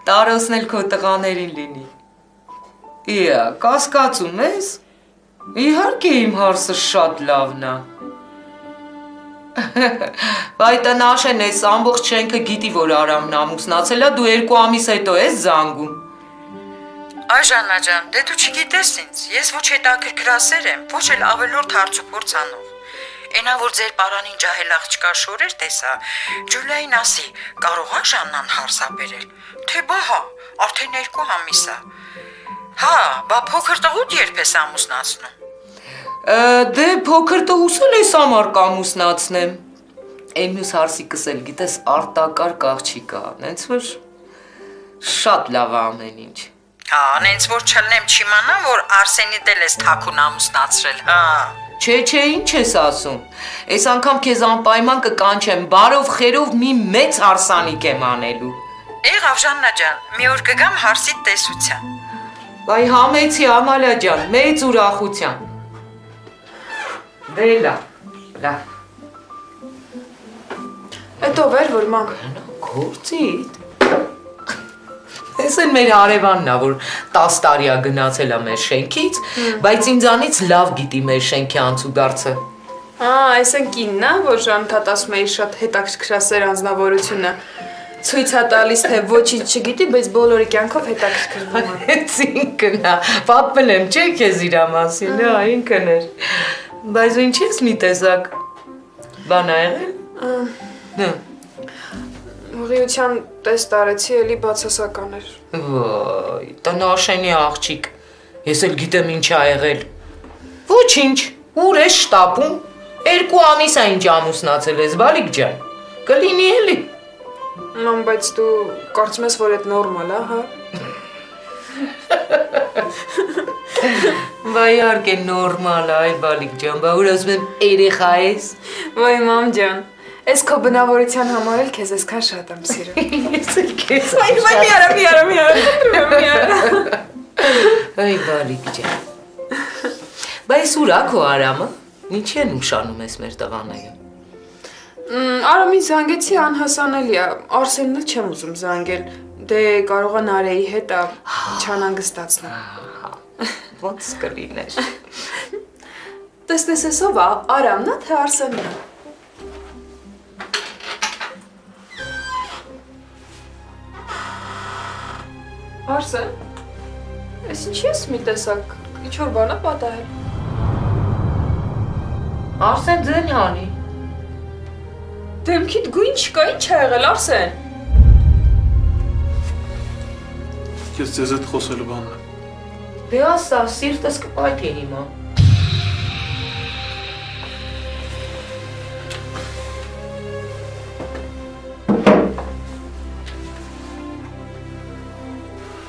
Տարոսն էլ քո տղաներին լինի։ Իա, կասկածում ես։ Իհարկե իմ հարսը շատ լավն է։ Վայտնաշեն ես ամբողջ շենքը գիտի, որ Արամն ամուսնացել է, դու 2 ամիս հետո ես զանգում։ Այ Ժաննա ջան, դե դու չգիտես ինձ, ես ոչ հետաքրքրասեր եմ, ոչ էլ ավելորդ հարցուփորձ անող։ Այնա որ ձեր պարանին ջահել աղջկա շորեր տեսա, Ջուլիային ասի, կարող է Ժաննան հարսաբերել, թե բա հա, արդեն 2 ամիս է։ Հա, բա փոքր տղուդ երբ ես ամուսնացնում։ Դե փոքր տղուս էլ ես համար կամուսնացնեմ։ Այն մյուս հարսիկս էլ գիտես արտակարգ աղջիկ է, նենց որ շատ լավ է ամեն ինչ։ Հա, նենց որ չլնեմ չիմանամ, որ Արսենիդ էլ ես թաքուն ամուսնացրել, հա։ Չէ, ինչ ես ասում։ Այս անգամ քեզ անպայման կկանչեմ, բարով խերով մի մեծ հարսանիք եմ անելու։ Եղավ Ժաննա ջան, մի օր կգամ հարսիդ տեսության։ Բայ համեցի Ամալիա ջան, մեծ ուրախության։ Դե լավ։ Էդ ով էր, որ մամ։ Գործիդ։ Ես էլ մեր հարևանն է, որ 10 տարի է գնացել է մեր շենքից, բայց ինձանից լավ գիտի մեր շենքի անցուդարձը։ Այս են կինն է, որ Ժանթատ ասում է իր շատ հետաքրքրասեր անձնավորությունը։ Ցույց է տալիս, թե ոչինչ չգիտի, բայց բոլորի կյանքով հետաքրքրվում է։ Հենց ինքն է, պատմել եմ, չէ՞ քեզ իր մասին, հա, ինքն էր։ Բայց ինչ ես մի տեսակ բան ա եղել։ Ուղիության տեստ արեցի, էլի բացասական էր։ Վայ, տնաշենի աղջիկ, ես էլ գիտեմ ինչ ա եղել։ Ոչինչ, ուր ես շտապում, 2 ամիս է ինչ ամուսնացել ես, բալիկ ջան, կլինի էլի։ Մամ, բայց դու կարծում ես, որ էդ նորմալ է, հա։ Վայ, իհարկե նորմալ է, այ բալիկ ջան, բա ուր ասում եմ երեխա ես։ Վայ, մամ ջան, ես քո բնավորության համար էլ քեզ այսքան շատ եմ սիրում։ Ես էլ քեզ։ Վայ, մի արա։ Այ բալիկ ջան։ Բայց ուր է քո Արամը։ Ինչի են ուշանում ես մեր տղաները։ Արամին զանգեցի, անհասանելի է, Արսենն էլ չեմ ուզում զանգել, դե կարող է Նարեի հետ չանհանգստացնա։ Ոնց կլիներ։ Տեսնես ով է, Արամն է, թե Արսենն է։ Արսեն, ես ինչի ես մի տեսակ, ինչ-որ բան է պատահել։ Արսեն Ձենյանի։ Դեմքիդ գույն չկա, ինչ է եղել, Արսեն։ Ես ձեզ հետ խոսելու բանն եմ։ Դե ասա, սիրտս կպայթի հիմա։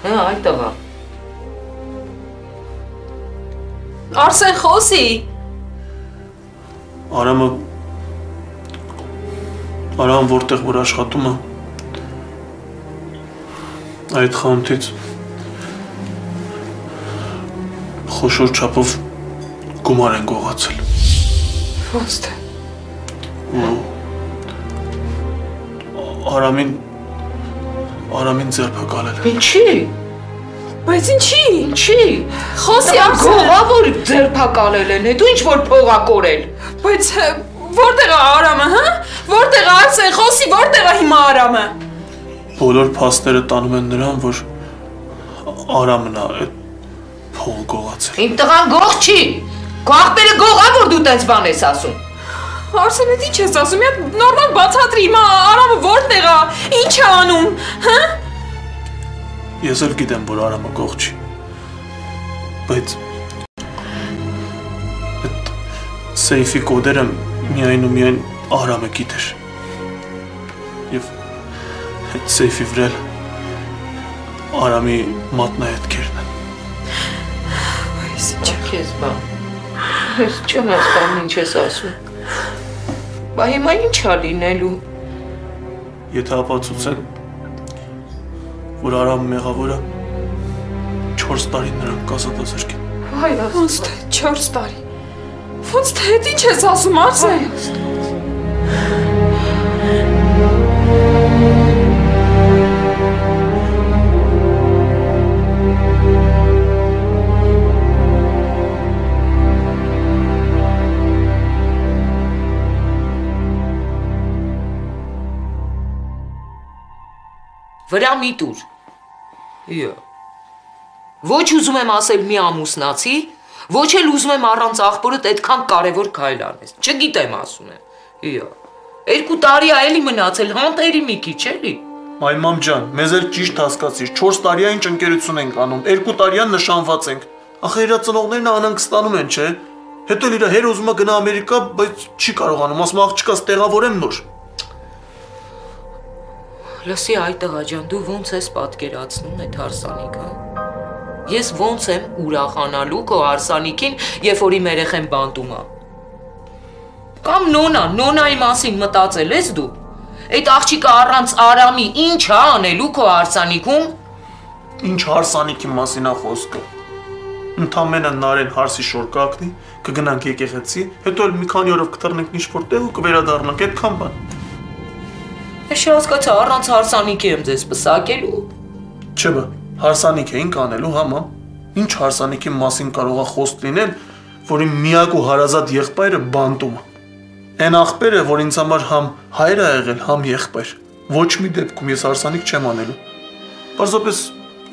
Հա, այ տղա։ Արսեն, խոսի։ Արամ որտեղ որ աշխատում է, այդ խանութից խոշոր չափով գումար են գողացել։ Ոնց թե։ Արամին ձերբակալել է։ Ինչի։ Բայց ինչի։ Խոսի, Արսեն։ Գողա որ ձերբակալել են, դու ինչ որ փող ա կորել։ Բայց որտեղ է Արամը, հա։ Որտեղ է Արսեն, խոսի, որտեղ է հիմա Արամը։ Բոլոր փաստերը տանում են նրան, որ Արամն է այդ փողը գողացել։ Իմ տղան գող չի։ Քո աղբերը գող ա որ դու տենց բան ես ասում։ Արսեն, էդ ինչ ես ասում, իհա նորմալ բացատրի հիմա Արամը որտեղ է, ինչ է անում, հա։ Ես էլ գիտեմ, որ Արամը գող չի, բայց այդ սեյֆի կոդերը միայն ու միայն Արամը գիտեր և այդ սեյֆի վրել Արամի մատնահետքերն են։ Այս ինչ է քեզ բան, ես չեմ հասկանում ինչ ես ասում, բա հիմա ինչ ա լինելու։ Եթե ապացուցեն, որ Արամը մեղավորը 4 տարի նրան կազատազրկեն։ Հայ ոնց թե 4 տարի։ Ոնց թե հետ ինչ ես ասում, Արսեն։ վրա մի տուր։ Իա։ Ոչ ուզում եմ ասել մի ամուսնացի, ոչ էլ ուզում եմ առանց աղբորդ այդքան կարևոր քայլ անես։ Չգիտեմ ասում եմ։ Իա։ 2 տարի է էլի մնացել, հանտերի մի քիչ էլի։ Այ մամ ջան, մեզ էլ ճիշտ հասկացիր, 4 տարի ինչ ընկերություն ենք անում, 2 տարի նշանված ենք։ Ախր իր ծնողներն անհանգստանում են, չէ՞։ Հետո իր հեր ուզում է գնա Ամերիկա, բայց չի կարողանում, ասում աղջիկաս տեղավորեմ նոր։ Լսի այ տղա ջան, դու ոնց ես պատկերացնում այդ հարսանիքը։ Ես ոնց եմ ուրախանալու քո հարսանիքին, երբ որ իմ երեխեն բանտում է։ Կամ նոնայի մասին մտածել ես դու։ Այդ աղջիկը առանց Արամի ինչ է անելու քո հարսանիքում։ Ինչ հարսանիքի մասին է խոսքը։ Ընդամենը Նարեն հարսի շոր կակնի, կգնանք եկեղեցի, հետո էլ մի քանի օրով կտրնենք ինչ-որ տեղ ու կվերադառնանք, այդքան բան։ Ես հասկացա, առանց հարսանիքի եմ ձեզ պսակելու։ Չէ բա, հարսանիք էինք անելու, հա մամ։ Ինչ հարսանիքի մասին կարող է խոսք լինել, որ իմ միակ ու հարազատ եղբայրը բանտում է։ Այն աղբերը, որ ինձ համար համ հայր է եղել, համ եղբայր։ Ոչ մի դեպքում ես հարսանիք չեմ անելու։ Պարզապես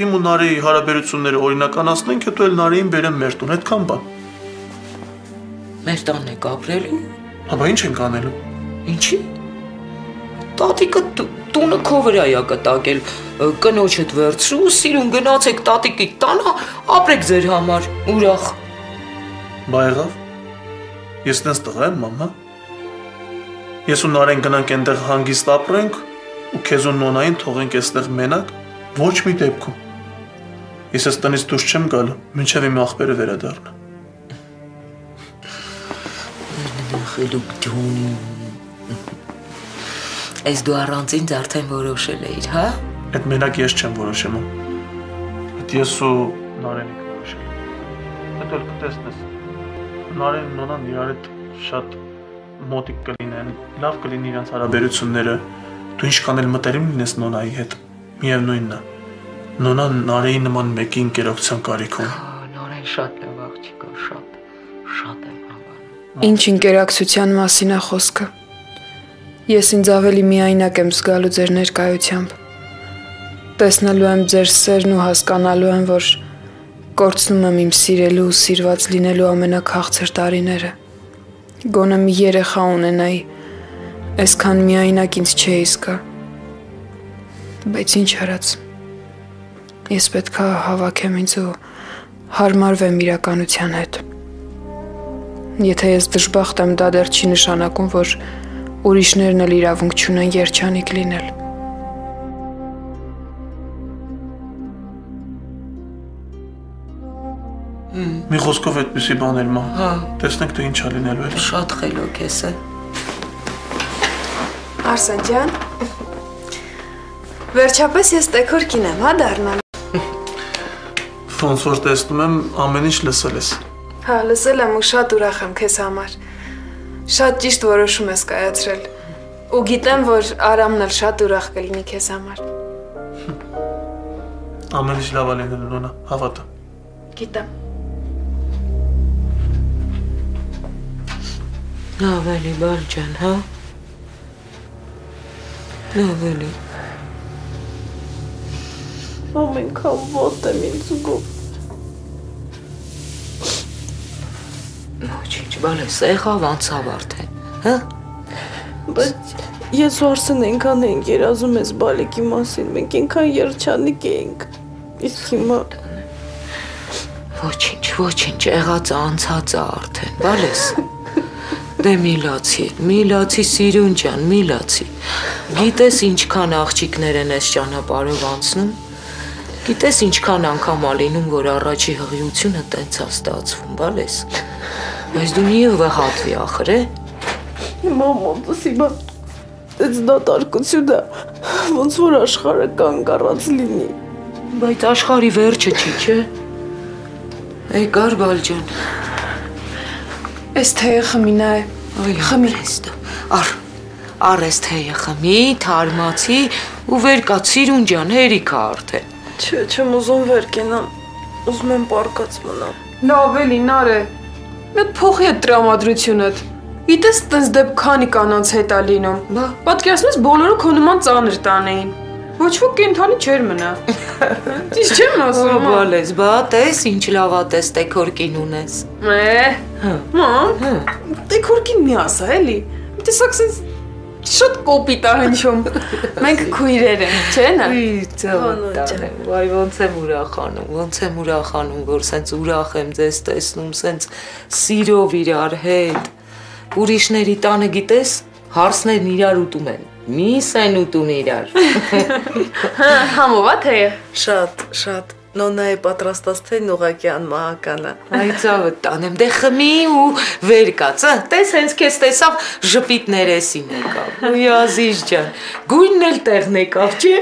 իմ ու Նարեի հարաբերությունները օրինականացնենք, հետո էլ Նարեին բերեմ մեր տուն, այդքան բան։ Մեր տանն եք ապրելու։ Հա, ինչ ենք անելու։ Ինչի։ Տատիկը տունը քո վրա է կտակել, կնոջդ վերցրու, սիրուն գնացեք տատիկի տանը, ապրեք ձեր համար, ուրախ։ Բա եղավ։ Ես տենց տղա եմ, մամա։ Ես ու Նարեն գնանք այնտեղ հանգիստ ապրենք ու քեզ ու նոնային թողենք այստեղ մենակ, ոչ մի դեպքում։ Ես այս տնից դուրս չեմ գալու, մինչև իմ աղբերը վերադառնա։ Այս դու առանց ինձ արդեն որոշել էիր, հա։ Այդ մենակ ես չեմ որոշեմ։ Այդ ես ու Նարենն ենք որոշել։ Հետո էլ կտեսնես։ Նարենն ու նոնան իրար հետ շատ մոտիկ կլինեն, լավ կլինի իրենց հարաբերությունները։ Դու ինչքան էլ մտերիմ լինես նոնայի հետ, միևնույնն է։ Նոնան Նարեի նման մեկի ընկերակցության կարիք ունի։ Նորեն շատ լավ աղջիկ է, շատ եմ հավանում։ Ինչ ինտերակցիան մասին է խոսքը։ Ես ինձ ավելի միայնակ եմ զգալու ձեր ներկայությամբ։ Տեսնելու եմ ձեր սերն ու հասկանալու եմ, որ կորցնում եմ իմ սիրելու ու սիրված լինելու ամենաքաղցր տարիները։ Գոնե մի երեխա ունենայի, այսքան միայնակ ինձ չէի զգա։ Բայց ինչ արած։ Ես պետք է հավաքեմ ինձ ու հարմարվեմ իրականության հետ։ Եթե ես դժբախտ եմ, դա դեռ չի նշանակում, որ ուրիշներն էլ իրավունք չունեն երջանիկ լինել։ Մի խոսքով այդպիսի բան էլ մա։ Հա։ Տեսնենք դու ինչ ա լինելու էլ։ Շատ խելոք ես է։ Արսեն ջան, վերջապես ես տեքոր կին եմ, հա դառնալ։ Ոնց որ տեսնում եմ, ամեն ինչ լսել ես։ Հա, լսել եմ ու շատ ուրախ եմ քեզ համար։ Շատ ճիշտ որոշում ես կայացրել։ Ու գիտեմ, որ Արամն էլ շատ ուրախ կլինի քեզ համար։ Ամեն ինչ լավ է լինելու, նոնա, հավատա։ Գիտեմ։ Լավ էլի, բալ ջան, հա։ Լավ էլի։ Ամենքան ոտ եմ ինձ զգում։ Ոչինչ, բալես, եղավ անցավ արդեն, հա։ Բայց ես ու Արսեն այնքան էինք երազում ես բալիկի մասին, մենք այնքան երջանիկ էինք, իսկ հիմա… Ոչինչ, եղածը անցածը արդեն, բալես։ Դե միլացի սիրուն ջան, միլացի։ Գիտես ինչքան աղջիկներ են այս ճանապարհով անցնում։ Գիտես ինչքան անգամ ա լինում, որ առաջի հղիությունը տենց ա ստացվում, բալես։ Բայց դու մի վհատվի ախր, է։ Մամոս հիմա դες դատարկությունը ոնց որ աշխարհը կանգառած լինի։ Բայց աշխարհի վերջը չի, չէ։ Եկար բալ ջան։ Այս թեյը խմինա է։ Խմի։ Առ այս թեյը խմի, թարմացի ու վեր կա սիրուն ջան, հերիք ա արդեն։ Չէ, չեմ ուզում վեր կենամ, ուզում եմ պարկած մնամ։ Լավ էլի, Նարե։ Մեկ փոխի այդ տրամադրությունդ։ Գիտես տենց դեպք քանի կանանց հետ ա լինում։ Պատկերացնես բոլորը քո նման ծանր տանեին։ Ոչ ոք կենթանի չէր մնա։ Ճիշտ չեմ ասում։ Բալես, բա տես ինչ լավատես տեքորկին ունես։ Մամ, տեքորկին մի ասա էլի։ Տեսակ sense շատ կոպիտ է հնչում։ Մենք քույրեր ենք, չէ՞ նա։ Վայ ոնց եմ ուրախանում, որ sense ուրախ եմ ձեզ տեսնում, sense սիրով իրար հետ։ Ուրիշների տանը գիտես, հարսներն իրար ուտում են։ Միս են ուտում իրար։ Համով է թե։ Շատ նոնայի պատրաստած թեյն ուղղակի անմահական է։ Այ ծավը տանեմ, դե խմի ու վեր կաց, տես հենց քեզ տեսավ ժպիտ ներեսին եկավ։ Ու Ազիզ ջան, գույնն էլ տեղն եկավ, չէ՞։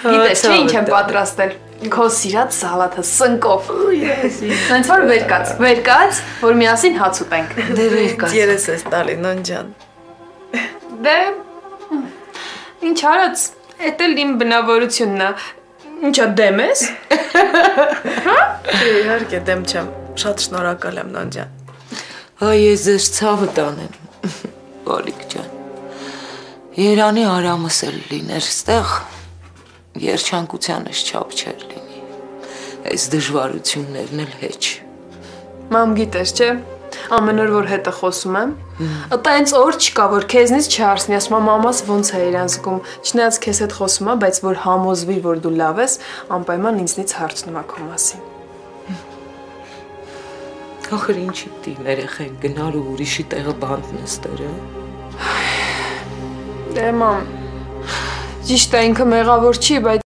Գիտես, չէ՞ ինչ եմ պատրաստել։ Քո սիրած սալաթը սնկով։ Հենց որ վեր կաց, որ միասին հաց ուտենք։ Դե վեր կաց։ Երես ես տալի նոն ջան։ Դե ինչ արած, էդ էլ իմ բնավորությունն է։ Ինչա դեմ ես։ Իհարկե դեմ չեմ։ Շատ շնորհակալ եմ նոն ջան։ Այ ես ձեզ ցավը տանեմ։ Բալիկ ջան։ Երանի արամս էլ լիներ ստեղ, երջանկությանս չափ չէր լինի։ Այս դժվարություններն էլ հեչ։ Մամ գիտես, չէ՞։ Ամեն օր որ հետը խոսում եմ, այտենց օր չկա, որ քեզնից չհարցնի, ասում եմ մամաս ոնց է իրան զգում, չնայած քեզ հետ խոսում է, բայց որ համոզվի, որ դու լավ ես, անպայման ինձնից հարցնում է քո մասին։ Ախր ինչի դին երեխեն գնալ ու ուրիշի տեղը բանտ նստեր, Դե մամ, ճիշտ է ինքը մեղավոր չի, բայց